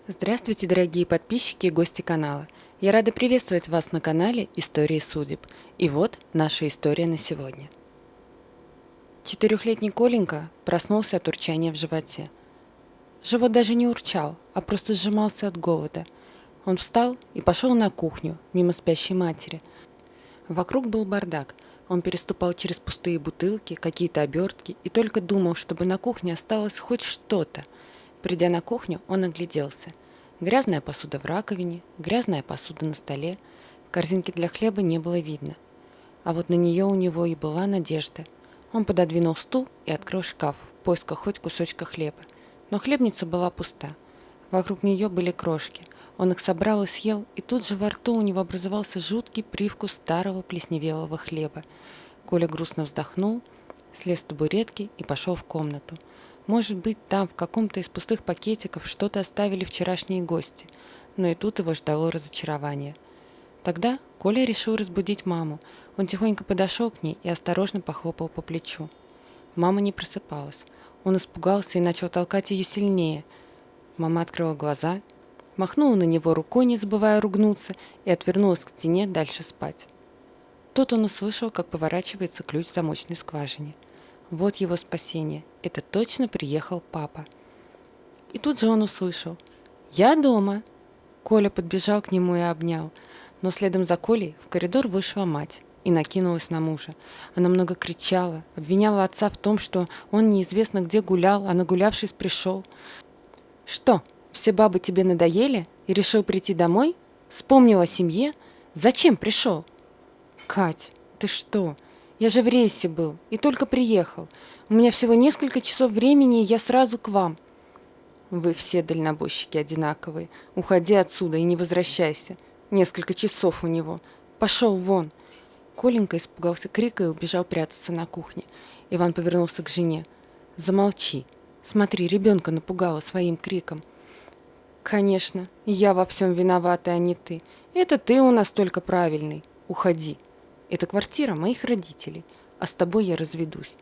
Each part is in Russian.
Здравствуйте, дорогие подписчики и гости канала. Я рада приветствовать вас на канале Истории судеб. И вот наша история на сегодня. Четырехлетний Коленька проснулся от урчания в животе. Живот даже не урчал, а просто сжимался от голода. Он встал и пошел на кухню, мимо спящей матери. Вокруг был бардак. Он переступал через пустые бутылки, какие-то обертки и только думал, чтобы на кухне осталось хоть что-то. Придя на кухню, он огляделся. Грязная посуда в раковине, грязная посуда на столе. Корзинки для хлеба не было видно. А вот на нее у него и была надежда. Он пододвинул стул и открыл шкаф в поисках хоть кусочка хлеба. Но хлебница была пуста. Вокруг нее были крошки. Он их собрал и съел, и тут же во рту у него образовался жуткий привкус старого плесневелого хлеба. Коля грустно вздохнул, слез с табуретки и пошел в комнату. Может быть, там в каком-то из пустых пакетиков что-то оставили вчерашние гости, но и тут его ждало разочарование. Тогда Коля решил разбудить маму. Он тихонько подошел к ней и осторожно похлопал по плечу. Мама не просыпалась. Он испугался и начал толкать ее сильнее. Мама открыла глаза, махнула на него рукой, не забывая ругнуться, и отвернулась к стене дальше спать. Тут он услышал, как поворачивается ключ в замочной скважине. Вот его спасение. Это точно приехал папа. И тут же он услышал: «Я дома!» Коля подбежал к нему и обнял. Но следом за Колей в коридор вышла мать и накинулась на мужа. Она много кричала, обвиняла отца в том, что он неизвестно где гулял, а нагулявшись пришел. «Что, все бабы тебе надоели и решил прийти домой? Вспомнил о семье? Зачем пришел?» «Кать, ты что? Я же в рейсе был и только приехал. У меня всего несколько часов времени, и я сразу к вам». «Вы все дальнобойщики одинаковые. Уходи отсюда и не возвращайся. Несколько часов у него. Пошел вон!» Коленька испугался крика и убежал прятаться на кухне. Иван повернулся к жене. «Замолчи. Смотри, ребенка напугала своим криком». «Конечно, я во всем виновата, а не ты. Это ты у нас только правильный. Уходи. Это квартира моих родителей, а с тобой я разведусь».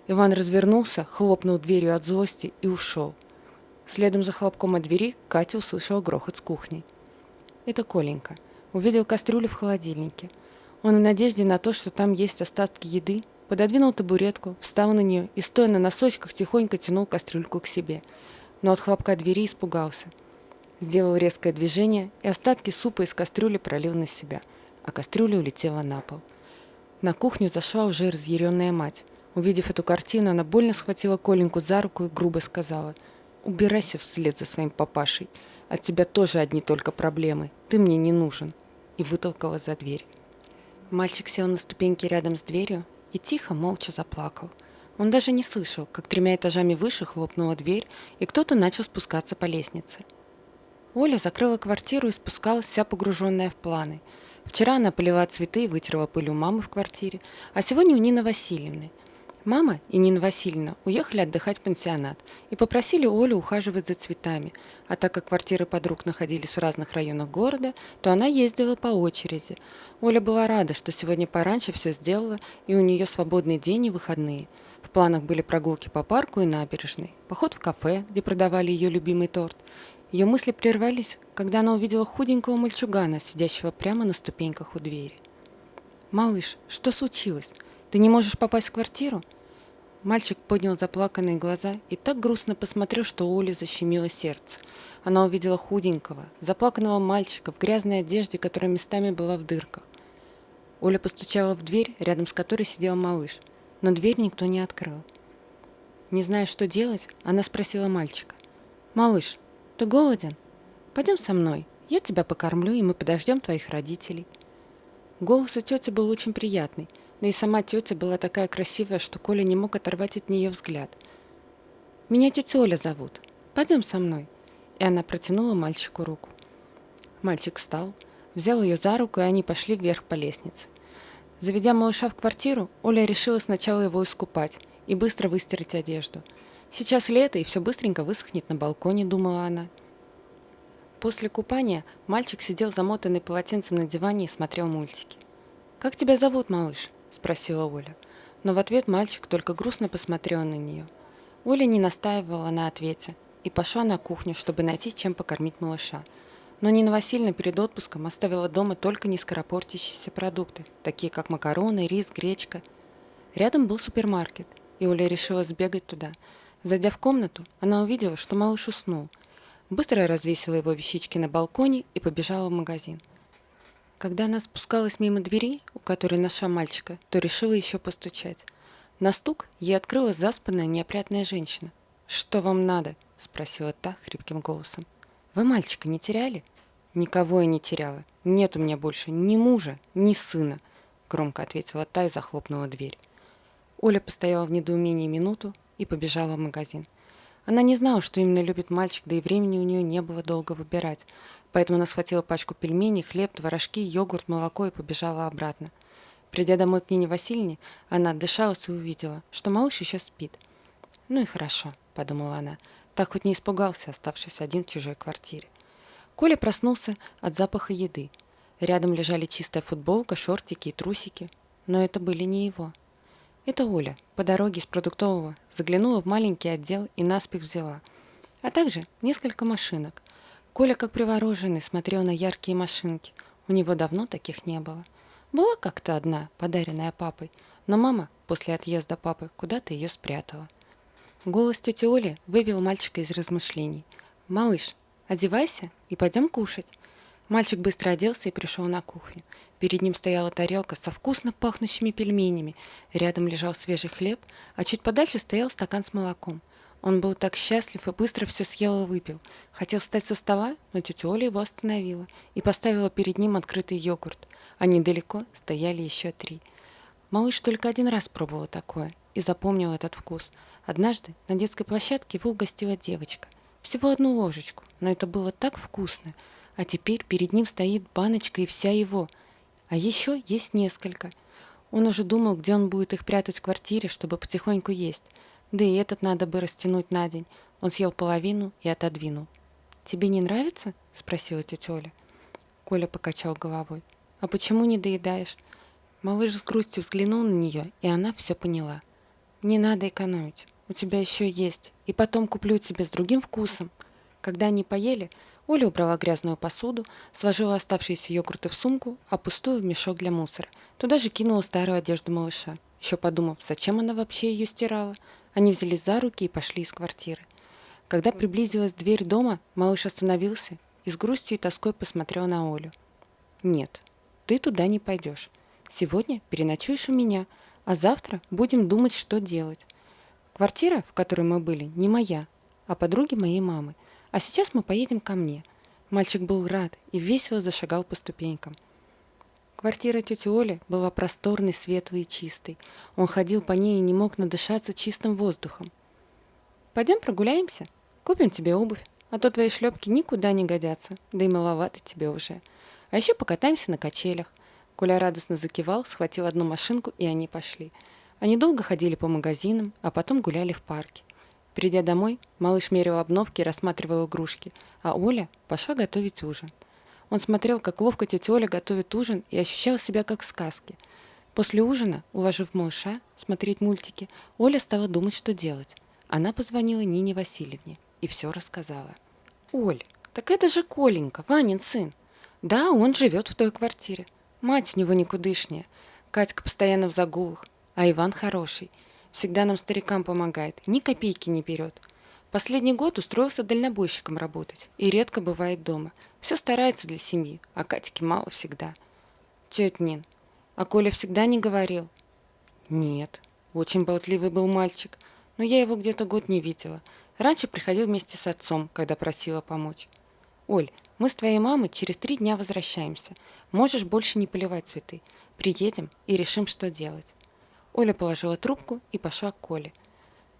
Иван развернулся, хлопнул дверью от злости и ушел. Следом за хлопком от двери Катя услышала грохот с кухни. Это Коленька. Увидел кастрюлю в холодильнике. Он в надежде на то, что там есть остатки еды, пододвинул табуретку, встал на нее и, стоя на носочках, тихонько тянул кастрюльку к себе. Но от хлопка двери испугался. Сделал резкое движение, и остатки супа из кастрюли пролил на себя, а кастрюля улетела на пол. На кухню зашла уже разъяренная мать. Увидев эту картину, она больно схватила Коленьку за руку и грубо сказала: «Убирайся вслед за своим папашей. От тебя тоже одни только проблемы. Ты мне не нужен». И вытолкала за дверь. Мальчик сел на ступеньки рядом с дверью и тихо, молча заплакал. Он даже не слышал, как 3 этажами выше хлопнула дверь, и кто-то начал спускаться по лестнице. Оля закрыла квартиру и спускалась вся погруженная в планы. Вчера она полила цветы и вытерла пыль у мамы в квартире, а сегодня у Нины Васильевны. Мама и Нина Васильевна уехали отдыхать в пансионат и попросили Олю ухаживать за цветами, а так как квартиры подруг находились в разных районах города, то она ездила по очереди. Оля была рада, что сегодня пораньше все сделала, и у нее свободный день и выходные. В планах были прогулки по парку и набережной, поход в кафе, где продавали ее любимый торт. Ее мысли прервались, когда она увидела худенького мальчугана, сидящего прямо на ступеньках у двери. «Малыш, что случилось? Ты не можешь попасть в квартиру?» Мальчик поднял заплаканные глаза и так грустно посмотрел, что у Оли защемило сердце. Она увидела худенького, заплаканного мальчика в грязной одежде, которая местами была в дырках. Оля постучала в дверь, рядом с которой сидел малыш, но дверь никто не открыл. Не зная, что делать, она спросила мальчика: «Малыш, ты голоден? Пойдем со мной, я тебя покормлю, и мы подождем твоих родителей». Голос у тети был очень приятный, да и сама тетя была такая красивая, что Коля не мог оторвать от нее взгляд. «Меня тетя Оля зовут. Пойдем со мной». И она протянула мальчику руку. Мальчик встал, взял ее за руку, и они пошли вверх по лестнице. Заведя малыша в квартиру, Оля решила сначала его искупать и быстро выстирать одежду. Сейчас лето, и все быстренько высохнет на балконе, думала она. После купания мальчик сидел замотанный полотенцем на диване и смотрел мультики. «Как тебя зовут, малыш?» – спросила Оля. Но в ответ мальчик только грустно посмотрел на нее. Оля не настаивала на ответе и пошла на кухню, чтобы найти, чем покормить малыша. Но Нина Васильевна перед отпуском оставила дома только нескоропортящиеся продукты, такие как макароны, рис, гречка. Рядом был супермаркет, и Оля решила сбегать туда. Зайдя в комнату, она увидела, что малыш уснул. Быстро развесила его вещички на балконе и побежала в магазин. Когда она спускалась мимо двери, у которой нашла мальчика, то решила еще постучать. На стук ей открыла заспанная неопрятная женщина. «Что вам надо?» – спросила та хрипким голосом. «Вы мальчика не теряли?» «Никого я не теряла. Нет у меня больше ни мужа, ни сына», – громко ответила та и захлопнула дверь. Оля постояла в недоумении минуту и побежала в магазин. Она не знала, что именно любит мальчик, да и времени у нее не было долго выбирать, поэтому она схватила пачку пельменей, хлеб, творожки, йогурт, молоко и побежала обратно. Придя домой к Нине Васильевне, она отдышалась и увидела, что малыш еще спит. «Ну и хорошо», – подумала она, – так хоть не испугался, оставшись один в чужой квартире. Коля проснулся от запаха еды. Рядом лежали чистая футболка, шортики и трусики, но это были не его. Это Оля по дороге из продуктового заглянула в маленький отдел и наспех взяла, а также несколько машинок. Коля, как привороженный, смотрел на яркие машинки. У него давно таких не было. Была как-то одна, подаренная папой, но мама после отъезда папы куда-то ее спрятала. Голос тети Оли вывел мальчика из размышлений. «Малыш, одевайся и пойдем кушать». Мальчик быстро оделся и пришел на кухню. Перед ним стояла тарелка со вкусно пахнущими пельменями, рядом лежал свежий хлеб, а чуть подальше стоял стакан с молоком. Он был так счастлив и быстро все съел и выпил. Хотел встать со стола, но тетя Оля его остановила и поставила перед ним открытый йогурт, а недалеко стояли еще 3. Малыш только один раз пробовал такое и запомнил этот вкус. Однажды на детской площадке его угостила девочка. Всего 1 ложечку, но это было так вкусно. А теперь перед ним стоит баночка и вся его. А еще есть несколько. Он уже думал, где он будет их прятать в квартире, чтобы потихоньку есть. Да и этот надо бы растянуть на день. Он съел половину и отодвинул. «Тебе не нравится?» – спросила тетя Оля. Коля покачал головой. «А почему не доедаешь?» Малыш с грустью взглянул на нее, и она все поняла. «Не надо экономить. У тебя еще есть. И потом куплю тебе с другим вкусом». Когда они поели, Оля убрала грязную посуду, сложила оставшиеся йогурты в сумку, а пустую в мешок для мусора. Туда же кинула старую одежду малыша. Еще подумав, зачем она вообще ее стирала, они взялись за руки и пошли из квартиры. Когда приблизилась дверь дома, малыш остановился и с грустью и тоской посмотрел на Олю. «Нет, ты туда не пойдешь. Сегодня переночуешь у меня, а завтра будем думать, что делать. Квартира, в которой мы были, не моя, а подруги моей мамы. А сейчас мы поедем ко мне». Мальчик был рад и весело зашагал по ступенькам. Квартира тети Оли была просторной, светлой и чистой. Он ходил по ней и не мог надышаться чистым воздухом. «Пойдем прогуляемся? Купим тебе обувь, а то твои шлепки никуда не годятся, да и маловато тебе уже. А еще покатаемся на качелях». Коля радостно закивал, схватил одну машинку, и они пошли. Они долго ходили по магазинам, а потом гуляли в парке. Придя домой, малыш мерил обновки и рассматривал игрушки, а Оля пошла готовить ужин. Он смотрел, как ловко тетя Оля готовит ужин, и ощущал себя как в сказке. После ужина, уложив малыша смотреть мультики, Оля стала думать, что делать. Она позвонила Нине Васильевне и все рассказала. «Оль, так это же Коленька, Ванин сын. Да, он живет в той квартире. Мать у него никудышняя. Катька постоянно в загулах, а Иван хороший. Всегда нам, старикам, помогает, ни копейки не берет. Последний год устроился дальнобойщиком работать и редко бывает дома. Все старается для семьи, а Катьки мало всегда». «Тетя Нин, а Коля всегда не говорил?» «Нет, очень болтливый был мальчик, но я его где-то год не видела. Раньше приходил вместе с отцом, когда просила помочь». «Оль, мы с твоей мамой через 3 дня возвращаемся. Можешь больше не поливать цветы. Приедем и решим, что делать». Оля положила трубку и пошла к Коле.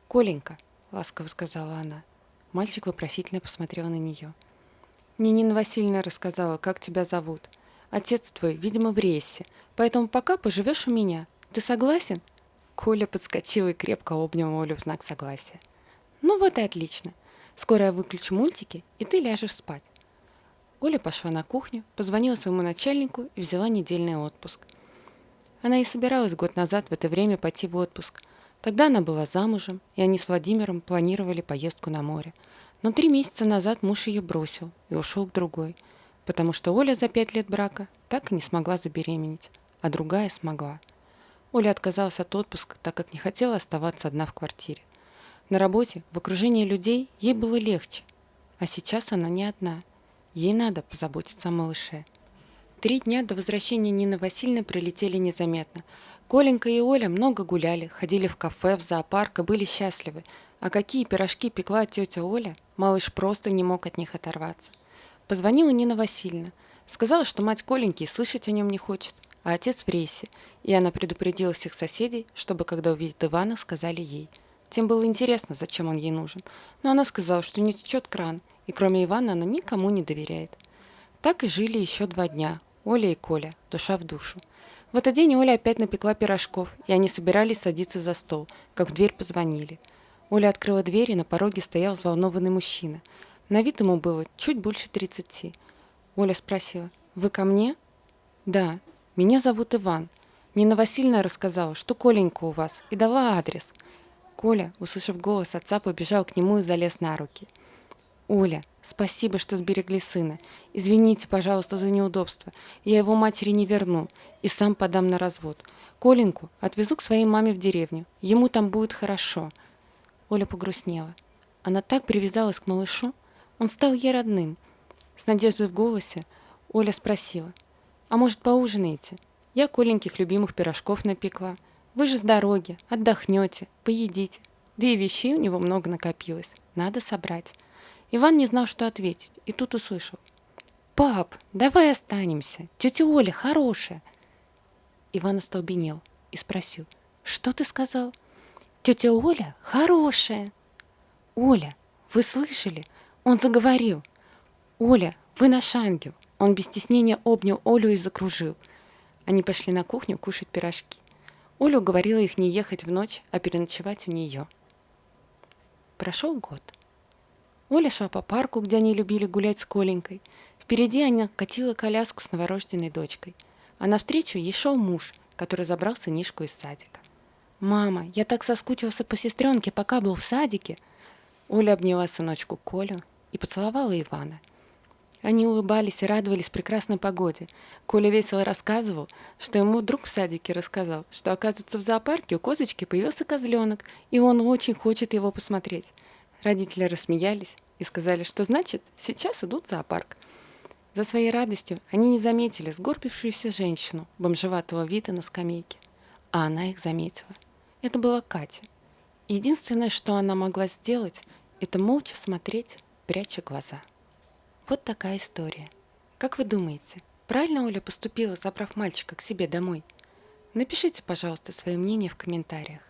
«Коленька», — ласково сказала она. Мальчик вопросительно посмотрел на нее. «Мне Нина Васильевна рассказала, как тебя зовут. Отец твой, видимо, в рейсе, поэтому пока поживешь у меня. Ты согласен?» Коля подскочил и крепко обнял Олю в знак согласия. «Ну вот и отлично. Скоро я выключу мультики, и ты ляжешь спать». Оля пошла на кухню, позвонила своему начальнику и взяла недельный отпуск. Она и собиралась год назад в это время пойти в отпуск. Тогда она была замужем, и они с Владимиром планировали поездку на море. Но 3 месяца назад муж ее бросил и ушел к другой, потому что Оля за 5 лет брака так и не смогла забеременеть, а другая смогла. Оля отказалась от отпуска, так как не хотела оставаться одна в квартире. На работе, в окружении людей, ей было легче, а сейчас она не одна. Ей надо позаботиться о малыше. 3 дня до возвращения Нины Васильевны пролетели незаметно. Коленька и Оля много гуляли, ходили в кафе, в зоопарк и были счастливы. А какие пирожки пекла тетя Оля, малыш просто не мог от них оторваться. Позвонила Нина Васильевна. Сказала, что мать Коленьки и слышать о нем не хочет, а отец в рейсе. И она предупредила всех соседей, чтобы, когда увидят Ивана, сказали ей. Тем было интересно, зачем он ей нужен. Но она сказала, что не течет кран, и кроме Ивана она никому не доверяет. Так и жили еще 2 дня. Оля и Коля, душа в душу. В этот день Оля опять напекла пирожков, и они собирались садиться за стол, как в дверь позвонили. Оля открыла дверь, и на пороге стоял взволнованный мужчина. На вид ему было чуть больше 30. Оля спросила: «Вы ко мне?» «Да, меня зовут Иван. Нина Васильевна рассказала, что Коленька у вас, и дала адрес». Коля, услышав голос отца, побежал к нему и залез на руки. «Оля, спасибо, что сберегли сына. Извините, пожалуйста, за неудобство. Я его матери не верну и сам подам на развод. Коленьку отвезу к своей маме в деревню. Ему там будет хорошо». Оля погрустнела. Она так привязалась к малышу. Он стал ей родным. С надеждой в голосе Оля спросила: «А может, поужинаете? Я Коленьких любимых пирожков напекла. Вы же с дороги, отдохнете, поедите. Да и вещей у него много накопилось. Надо собрать». Иван не знал, что ответить, и тут услышал: «Пап, давай останемся. Тетя Оля хорошая». Иван остолбенел и спросил: «Что ты сказал?» «Тетя Оля хорошая». «Оля, вы слышали? Он заговорил. Оля, вы наш ангел». Он без стеснения обнял Олю и закружил. Они пошли на кухню кушать пирожки. Оля уговорила их не ехать в ночь, а переночевать у нее. Прошел год. Оля шла по парку, где они любили гулять с Коленькой. Впереди она катила коляску с новорожденной дочкой. А навстречу ей шел муж, который забрал сынишку из садика. «Мама, я так соскучился по сестренке, пока был в садике». Оля обняла сыночку Колю и поцеловала Ивана. Они улыбались и радовались прекрасной погоде. Коля весело рассказывал, что ему друг в садике рассказал, что, оказывается, в зоопарке у козочки появился козленок, и он очень хочет его посмотреть. Родители рассмеялись и сказали, что значит, сейчас идут в зоопарк. За своей радостью они не заметили сгорбившуюся женщину бомжеватого вида на скамейке. А она их заметила. Это была Катя. Единственное, что она могла сделать, это молча смотреть, пряча глаза. Вот такая история. Как вы думаете, правильно Оля поступила, забрав мальчика к себе домой? Напишите, пожалуйста, свое мнение в комментариях.